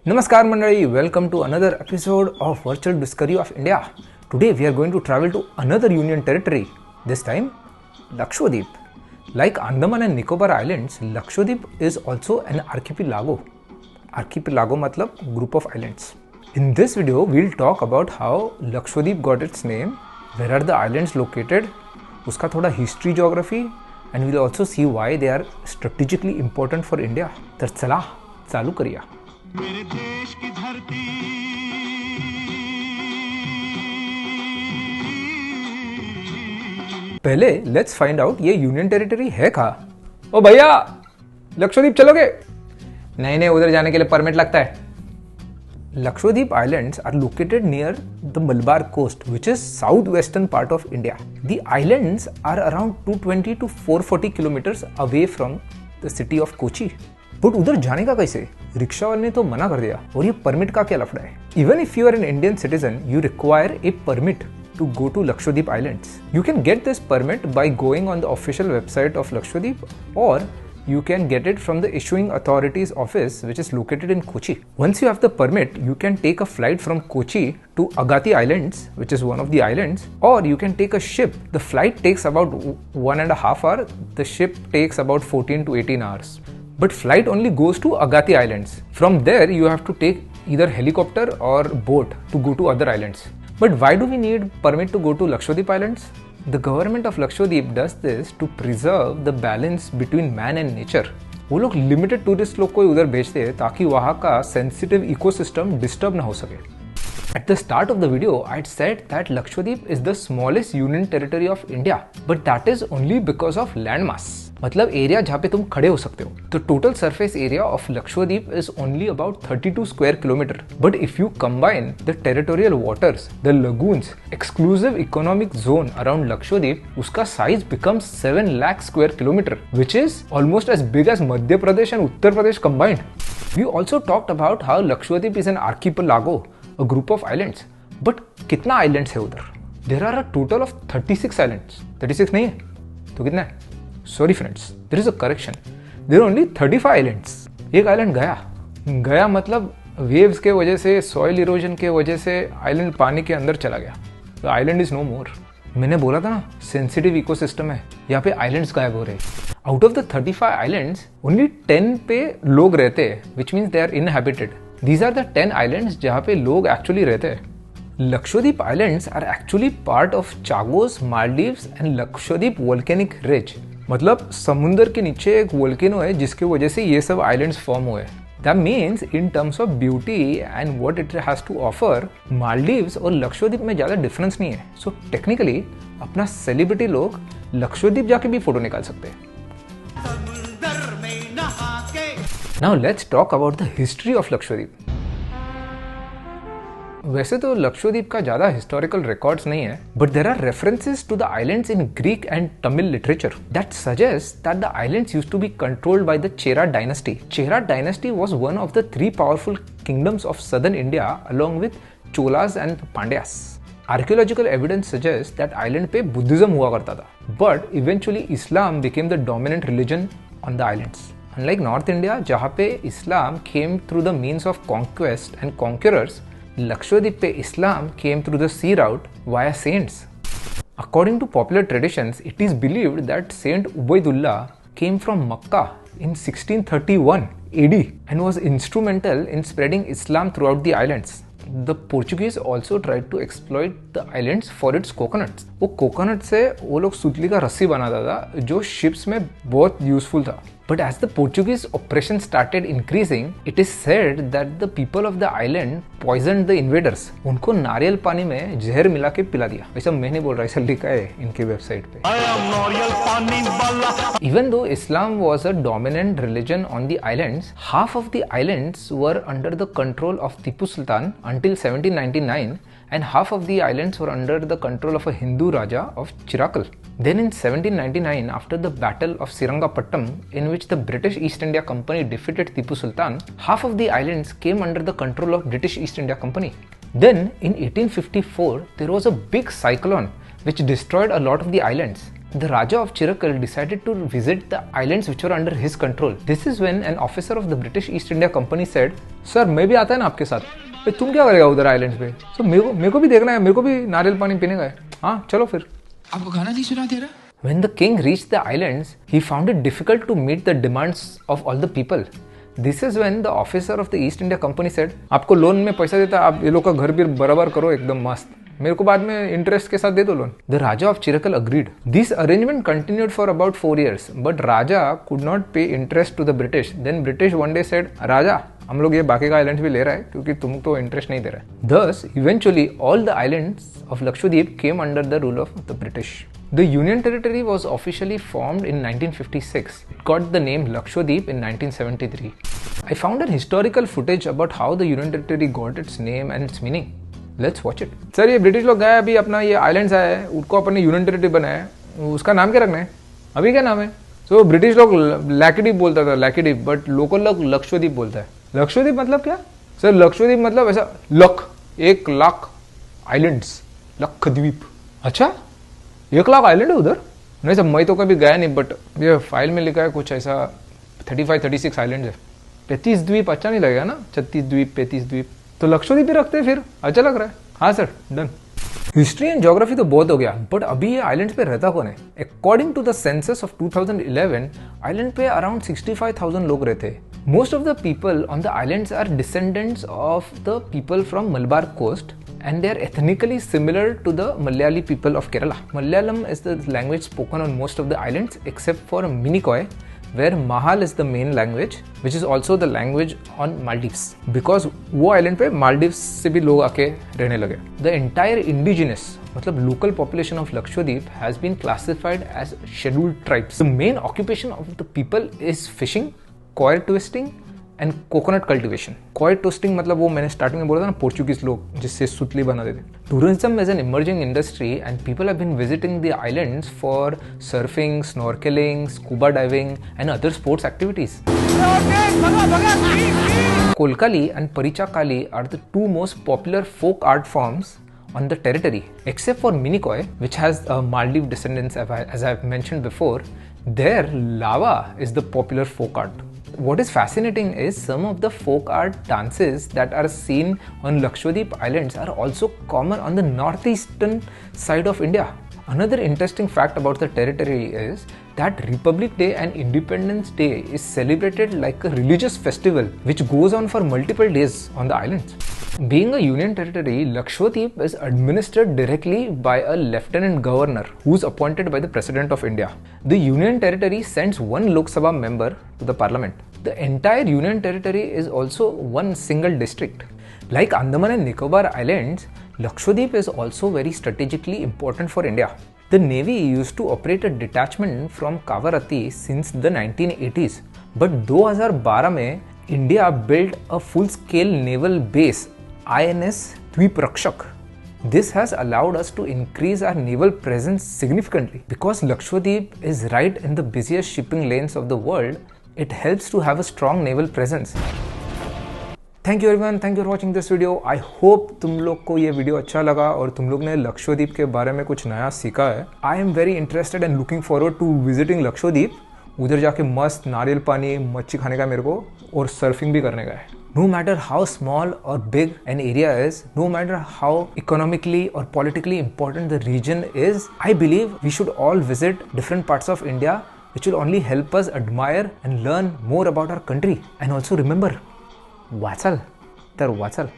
Namaskar Mandali, welcome to another episode of Virtual Discovery of India. Today we are going to travel to another union territory, this time Lakshadweep. Like Andaman and Nicobar Islands, Lakshadweep is also an archipelago. Archipelago matlab group of islands. In this video, we'll talk about how Lakshadweep got its name, where are the islands located, uska thoda history geography, and we'll also see why they are strategically important for India. तर चला चालू करूया. मेरे देश की धरती पहले let's find out ये यूनियन टेरिटरी है कहाँ. ओ भैया लक्षद्वीप चलोगे? नहीं उधर जाने के लिए परमिट लगता है. Lakshadweep Islands are located near the Malabar coast, which is southwestern part of India. The islands are around 220 to 440 kilometers away from the city of Kochi. But उधर जाने का कैसे? रिक्शा वाले ने तो मना कर दिया और ये परमिट का क्या लफड़ा है? Even if you are an Indian citizen you require a permit to go to Lakshadweep Islands. You can get this permit by going on the official website of Lakshadweep, or you can get it from the issuing authorities office which is located in Kochi. Once you have the permit, you can take a flight from Kochi to Agatti Islands, which is one of the islands, or you can take a ship. The flight takes about 1.5 hours. The ship takes about 14 to 18 hours. But flight only goes to Agatti Islands. From there, you have to take either helicopter or boat to go to other islands. But why do we need permit to go to Lakshadweep Islands? The government of Lakshadweep does this to preserve the balance between man and nature. वो लोग limited tourist लोग को उधर भेजते हैं ताकि वहाँ का सेंसिटिव इकोसिस्टम डिस्टर्ब ना हो सके. At the start of the video, I had said that Lakshadweep is the smallest union territory of India, but that is only because of landmass. मतलब एरिया जहाँ पे तुम खड़े हो सकते हो. The total surface area of Lakshadweep is only about 32 square kilometer. But if you combine the territorial waters, the lagoons, exclusive economic zone around Lakshadweep, उसका size becomes 7 lakh square kilometer, which is almost as big as Madhya Pradesh and Uttar Pradesh combined. We also talked about how Lakshadweep is an archipelago, a group of islands. But कितना islands है उधर? There are a total of 36 islands. 36 नहीं है? तो कितना है? Sorry friends, there is a correction. There are only 35 islands. एक island गया मतलब waves के वजह से, soil erosion के वजह से island पानी के अंदर चला गया. The island is no more. मैंने बोला था ना, sensitive ecosystem है. यहाँ पे islands गायब हो रहे हैं. Out of the 35 islands, only 10 पे लोग रहते हैं, which means they are inhabited. These are the 10 islands जहाँ पे लोग actually रहते हैं. Lakshadweep Islands are actually part of Chagos, Maldives and Lakshadweep Volcanic Ridge. मतलब समुंदर के नीचे एक वोल्केनो है जिसके वजह से ये सब आइलैंड्स फॉर्म हुए. That means in terms of beauty and what it has to offer, Maldives और लक्षद्वीप में ज़्यादा डिफरेंस नहीं है. So technically अपना सेलिब्रिटी लोग लक्षद्वीप जाके भी फोटो निकाल सकते हैं. Now let's talk about the history of Lakshadweep. वैसे तो लक्षद्वीप का ज़्यादा हिस्टोरिकल रिकॉर्ड्स नहीं है, but there are references to the islands in Greek and Tamil literature that suggest that the islands used to be controlled by the Chera dynasty. Chera dynasty was one of the 3 powerful kingdoms of southern India along with Cholas and Pandyas. Archaeological evidence suggest that island पे Buddhism हुआ करता था, but eventually Islam became the dominant religion on the islands. Unlike North India, जहाँ पे इस्लाम came through the means of conquest and conquerors, Lakshadweep पे इस्लाम came through the sea route via saints. According to popular traditions, it is believed that Saint Ubaidullah came from Makkah in 1631 AD and was instrumental in spreading Islam throughout the islands. The Portuguese also tried to exploit the islands for its coconuts. वो coconut से वो लोग सुतली का रस्सी बनाता था जो शिप्स में बहुत यूजफुल था. But as the Portuguese oppression started increasing, it is said that the people of the island poisoned the invaders. उनको नारियल पानी में जहर मिला के पिला दिया. ऐसा मैं नहीं बोल रहा, ऐसा लिखा है इनके वेबसाइट पे. Even though Islam was a dominant religion on the islands, half of the islands were under the control of Tipu Sultan until 1799, and half of the islands were under the control of a Hindu Raja of Chirakal. Then in 1799, after the Battle of Sirangapattam, in which the British East India Company defeated Tipu Sultan, half of the islands came under the control of British East India Company. Then in 1854, there was a big cyclone which destroyed a lot of the islands. The Raja of Chirakkal decided to visit the islands which were under his control. This is when an officer of the British East India Company said, "Sir, मैं भी आता है ना आपके साथ, पे तुम क्या करेगा उधर आइलैंड्स पे? So मेरे को भी देखना है, मेरे को भी नारियल पानी पीने का है। हाँ, चलो फिर। आपको गाना नहीं सुना दे रहा?" When the king reached the islands, he found it difficult to meet the demands of all the people. This is when the officer of the East India Company said, "आपको लोन में पैसा देता, आप ये लोग का घर भी बराबर करो एकदम मस्त। मेरे को बाद में इंटरेस्ट के साथ दे दो loan." The Raja of Chirakkal agreed. This arrangement continued for about 4 years, but Raja could not pay interest to the British. Then British one day said, "Raja, हम लोग ये बाकी का आइलैंड्स भी ले रहा है क्योंकि तुम तो इंटरेस्ट नहीं दे रहा है." Thus, eventually, all the islands of Lakshadweep came under the rule of the British. The Union Territory was officially formed in 1956. It got the name Lakshadweep in 1973. I found an historical footage about how the Union Territory got its name and its meaning. Let's watch it. Sir, ये British लोग गए अभी अपना ये islands आया है, उनको अपने यूनियन टेरिटरी बनाया है, उसका नाम क्या रखना है? अभी क्या नाम है? तो ब्रिटिश लोग लैकेडीप बोलता था, लैकेडीप, बट लोकल लोग लक्षद्वीप बोलता है। लक्षद्वीप मतलब क्या? सर, लक्षद्वीप मतलब ऐसा 1,00,000 आइलैंड्स, लक्षद्वीप। अच्छा, 1,00,000 आइलैंड है उधर? नहीं सर, मैं तो कभी गया नहीं, बट ये फाइल में लिखा है कुछ ऐसा 35-36 आइलैंड है। 35 द्वीप अच्छा नहीं लगेगा ना? 36 द्वीप, 35 द्वीप, तो लक्षद्वीप ही रखते हैं फिर, अच्छा लग रहा है। हाँ sir, done. History and geography तो बहुत हो गया, बट अभी ये आइलैंड्स पे रहता कौन है? According to the census of 2011, island पे अराउंड 65,000 लोग रहते हैं। Most of the people on the islands are descendants of the people from Malabar coast and they are ethnically similar to the Malayali people of Kerala. Malayalam is the language spoken on most of the islands except for Minicoy, where Mahal is the main language, which is also the language on Maldives. Because वो island पे Maldives से भी लोग आके रहने लगे. The entire indigenous, मतलब local population of Lakshadweep has been classified as scheduled tribes. The main occupation of the people is fishing, coir twisting, and coconut cultivation. Coir toasting मतलब वो मैंने स्टार्टिंग में बोला था ना, पोर्चुगीज लोग जिससे सुतली बनाते थे। Tourism is an emerging industry and people have been visiting the islands for surfing, snorkelling, scuba diving and other sports activities. Kolkali and Parichakali are the two most popular folk art forms on the territory, except for Minicoy, which has Maldive descendants, as I've mentioned before. There, lava is the popular folk art. What is fascinating is some of the folk art dances that are seen on Lakshadweep Islands are also common on the northeastern side of India. Another interesting fact about the territory is that Republic Day and Independence Day is celebrated like a religious festival which goes on for multiple days on the islands. Being a union territory, Lakshadweep is administered directly by a lieutenant governor who is appointed by the President of India. The union territory sends one Lok Sabha member to the parliament. The entire union territory is also one single district. Like Andaman and Nicobar Islands, Lakshadweep is also very strategically important for India. The Navy used to operate a detachment from Kavaratti since the 1980s. But 2012 में India built a full-scale naval base, INS Dweep Rakshak. This has allowed us to increase our naval presence significantly. Because Lakshadweep is right in the busiest shipping lanes of the world, it helps to have a strong naval presence. Thank you everyone, thank you for watching this video. I hope तुम लोग को ये video अच्छा लगा और तुम लोग ने लक्षद्वीप के बारे में कुछ नया सीखा है. I am very interested and looking forward to visiting Lakshadweep. उधर जाके मस्त नारियल पानी, मच्छी खाने का मेरे को और सर्फिंग भी करने का है. No matter how small or big an area is, no matter how economically or politically important the region is, I believe we should all visit different parts of India, which will only help us admire and learn more about our country. And also remember, वाचल तर वाचल.